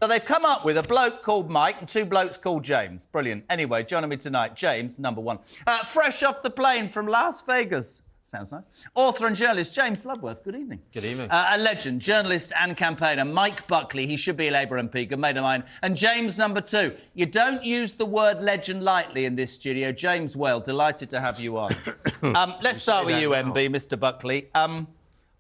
So they've come up with a bloke called Mike and two blokes called James. Brilliant. Anyway, joining me tonight, James, number one. Fresh off the plane from Las Vegas. Sounds nice. Author and journalist James Bloodworth. Good evening. Good evening. A legend, journalist and campaigner Mike Buckley. He should be a Labour MP, good mate of mine. And James, number two. You don't use the word legend lightly in this studio. James Well, delighted to have you on. Let's start with you, MB, Mr Buckley.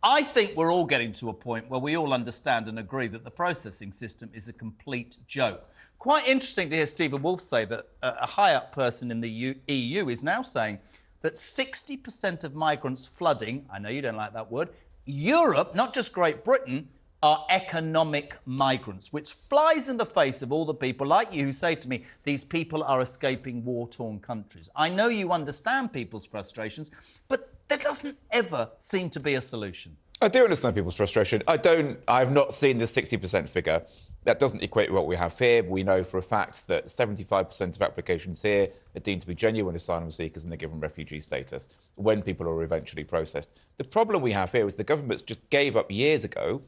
I think we're all getting to a point where we all understand and agree that the processing system is a complete joke. Quite interesting to hear Stephen Wolfe say that a high-up person in the EU is now saying that 60% of migrants flooding, I know you don't like that word, Europe, not just Great Britain, are economic migrants, which flies in the face of all the people like you who say to me, these people are escaping war-torn countries. I know you understand people's frustrations, but there doesn't ever seem to be a solution. I do understand people's frustration. I've not seen the 60% figure. That doesn't equate with what we have here. We know for a fact that 75% of applications here are deemed to be genuine asylum seekers and they're given refugee status when people are eventually processed. The problem we have here is the government just gave up years ago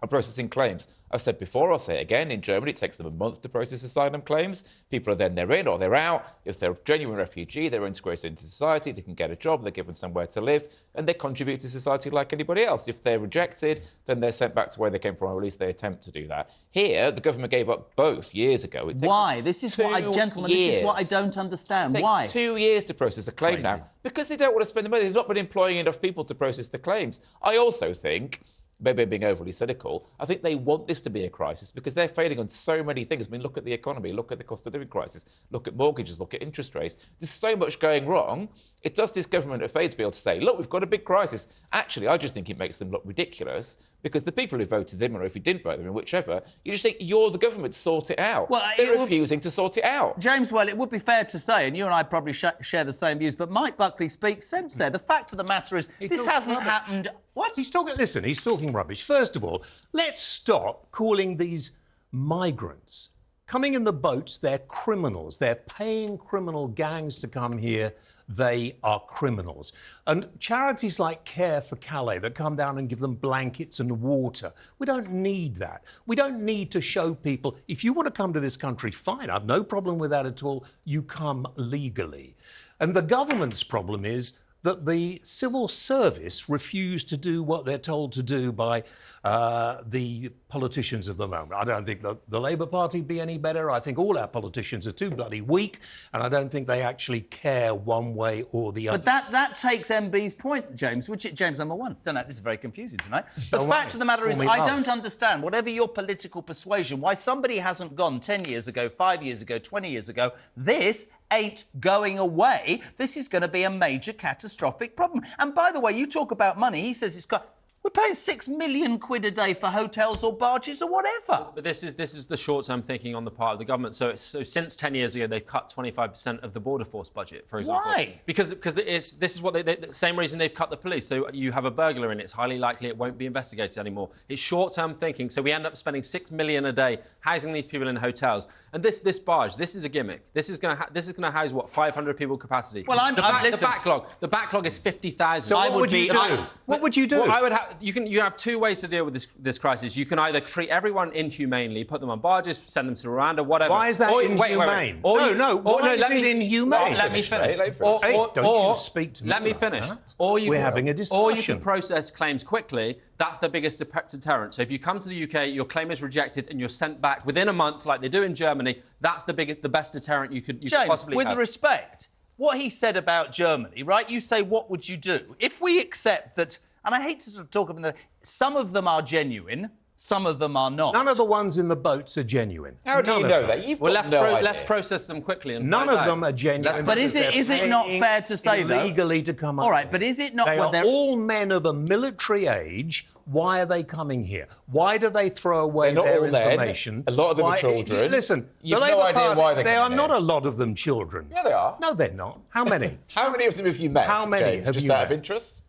on processing claims. I've said before, I'll say it again, in Germany it takes them a month to process asylum claims. People are then they're in or they're out. If they're a genuine refugee, they're integrated into society, they can get a job, they're given somewhere to live, and they contribute to society like anybody else. If they're rejected, then they're sent back to where they came from, or at least they attempt to do that. Here, the government gave up both years ago. Why? This is what this is what I don't understand. Why? 2 years to process a claim now. Because they don't want to spend the money. They've not been employing enough people to process the claims. I also think, maybe I'm being overly cynical, I think they want this to be a crisis because they're failing on so many things. I mean, look at the economy, look at the cost of living crisis, look at mortgages, look at interest rates. There's so much going wrong. It does this government a favour to be able to say, look, we've got a big crisis. Actually, I just think it makes them look ridiculous because the people who voted them, or if you didn't vote them, whichever, you just think you're the government, sort it out. Well, they're refusing to sort it out. James, well, it would be fair to say, and you and I probably share the same views, but Mike Buckley speaks sense there. The fact of the matter is, this hasn't happened. What? He's talking rubbish. First of all, let's stop calling these migrants. Coming in the boats, they're criminals. They're paying criminal gangs to come here. They are criminals. And charities like Care for Calais that come down and give them blankets and water, we don't need that. We don't need to show people, if you want to come to this country, fine, I've no problem with that at all. You come legally. And the government's problem is that the civil service refused to do what they're told to do by the politicians of the moment. I don't think the Labour Party be any better. I think all our politicians are too bloody weak, and I don't think they actually care one way or the other. But that takes MB's point, James, which James number one. Don't know, this is very confusing tonight. The fact of the matter is, I don't understand, whatever your political persuasion, why somebody hasn't gone 10 years ago, 5 years ago, 20 years ago. This ain't going away. This is going to be a major catastrophic problem. And by the way, you talk about money. He says it's got... We're paying £6 million a day for hotels or barges or whatever. But this is the short-term thinking on the part of the government. So since 10 years ago, they've cut 25% of the border force budget, for example. Why? Because this is what the same reason they've cut the police. So you have a burglar in, it's highly likely it won't be investigated anymore. It's short-term thinking. So we end up spending £6 million a day housing these people in hotels. And this barge, this is a gimmick. This is going to house what, 500 people capacity. Well, the backlog is 50,000. So what would you do? What would you do? Well, I would have. You have two ways to deal with this crisis. You can either treat everyone inhumanely, put them on barges, send them to Rwanda, whatever. Why is that inhumane? Why is it inhumane? Let me finish. Don't you speak to me. Let me finish. We're having a discussion. Or you can process claims quickly. That's the biggest deterrent. So if you come to the UK, your claim is rejected and you're sent back within a month, like they do in Germany, that's the best deterrent you could possibly have. With respect, what he said about Germany, right? You say, what would you do? If we accept that... And I hate to sort of talk about them. Some of them are genuine, some of them are not. None of the ones in the boats are genuine. How do you know that? Let's process them quickly. And none of them are genuine. But is it not fair to say, though... illegally to come up. All right, but is it not... They are all men of a military age. Why are they coming here? Why do they throw away their information? A lot of them are children. Listen, you've no idea why they're coming. There are not a lot of them children. Yeah, they are. No, they're not. How many? How many of them have you met, How many James, have just you out met? of interest?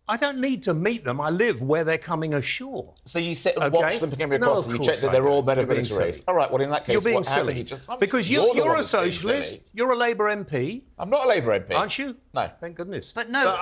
I don't need to meet them. I live where they're coming ashore. So you sit and watch them coming across and you check that they're all men of military race. All right, well, in that case, you're being what silly. You just, because you're a socialist, you're a Labour MP. I'm not a Labour MP. Aren't you? No. Thank goodness. But no,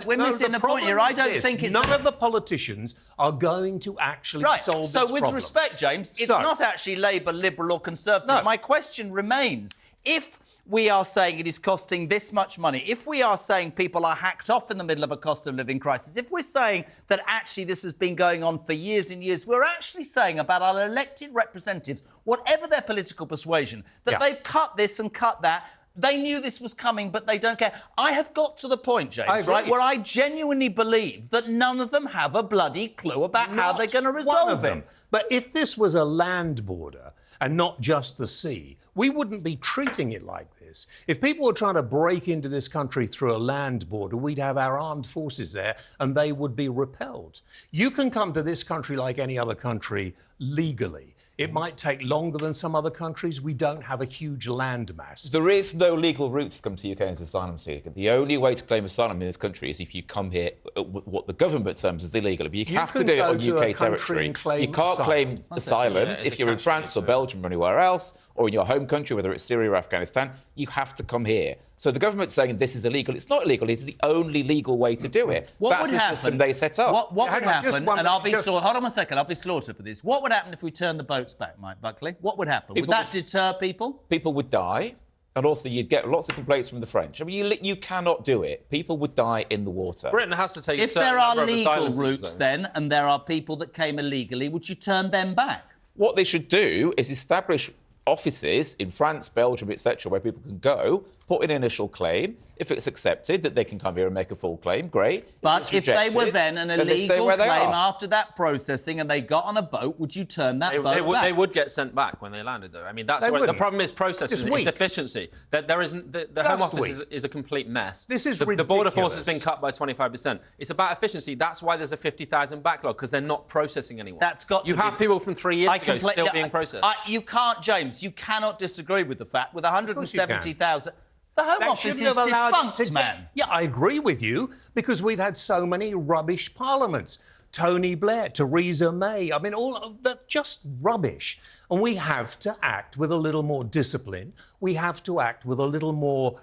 we're missing the point here. I don't think it's... None of the politicians are going to actually solve this problem. So with respect, James, it's not actually Labour, Liberal or Conservative. No. My question remains, if we are saying it is costing this much money, if we are saying people are hacked off in the middle of a cost of living crisis, if we're saying that actually this has been going on for years and years, we're actually saying about our elected representatives, whatever their political persuasion, that they've cut this and cut that. They knew this was coming, but they don't care. I have got to the point, James, right, where I genuinely believe that none of them have a bloody clue about how they're going to resolve it. But if this was a land border and not just the sea, we wouldn't be treating it like this. If people were trying to break into this country through a land border, we'd have our armed forces there and they would be repelled. You can come to this country like any other country legally. It might take longer than some other countries. We don't have a huge land mass. There is no legal route to come to the UK as asylum seeker. The only way to claim asylum in this country is if you come here what the government terms as illegal. But you have to do it on UK territory. You can't claim asylum if you're in France or Belgium or anywhere else, or in your home country, whether it's Syria or Afghanistan. You have to come here. So the government's saying this is illegal. It's not illegal. It's the only legal way to do it. That's the system they set up. What would happen, and I'll be hold on a second, I'll be slaughtered for this. What would happen if we turned the boats back, Mike Buckley? What would happen? Would that deter people? People would die. And also, you'd get lots of complaints from the French. I mean, you cannot do it. People would die in the water. Britain has to take if there are legal routes, then, and there are people that came illegally, would you turn them back? What they should do is establish offices in France, Belgium, etc., where people can go, put in an initial claim. If it's accepted that they can come here and make a full claim, great. But if they were then an illegal claim after that processing and they got on a boat, would you turn that boat back? They would get sent back when they landed, though. I mean, that's what the problem is. Processing, it's efficiency. That there isn't the Home Office is a complete mess. This is ridiculous. The border force has been cut by 25%. It's about efficiency. That's why there's a 50,000 backlog, because they're not processing anyone. That's got to You have people from 3 years ago still being processed. You can't, James. You cannot disagree with the fact with 170,000. The Home Office is defunct, man. Yeah, I agree with you, because we've had so many rubbish parliaments. Tony Blair, Theresa May, I mean, all of that, just rubbish. And we have to act with a little more discipline. We have to act with a little more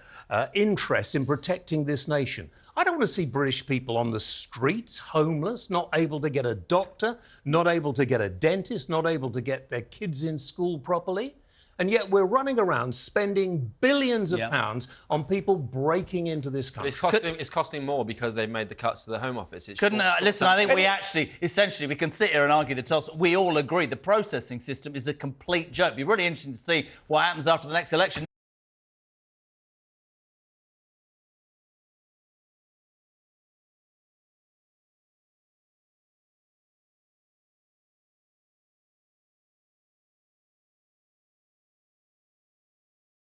interest in protecting this nation. I don't want to see British people on the streets, homeless, not able to get a doctor, not able to get a dentist, not able to get their kids in school properly. And yet we're running around spending billions of pounds on people breaking into this country. It's costing more because they've made the cuts to the Home Office. Listen, I think we actually, essentially, we can sit here and argue the toss. We all agree the processing system is a complete joke. It'd be really interesting to see what happens after the next election.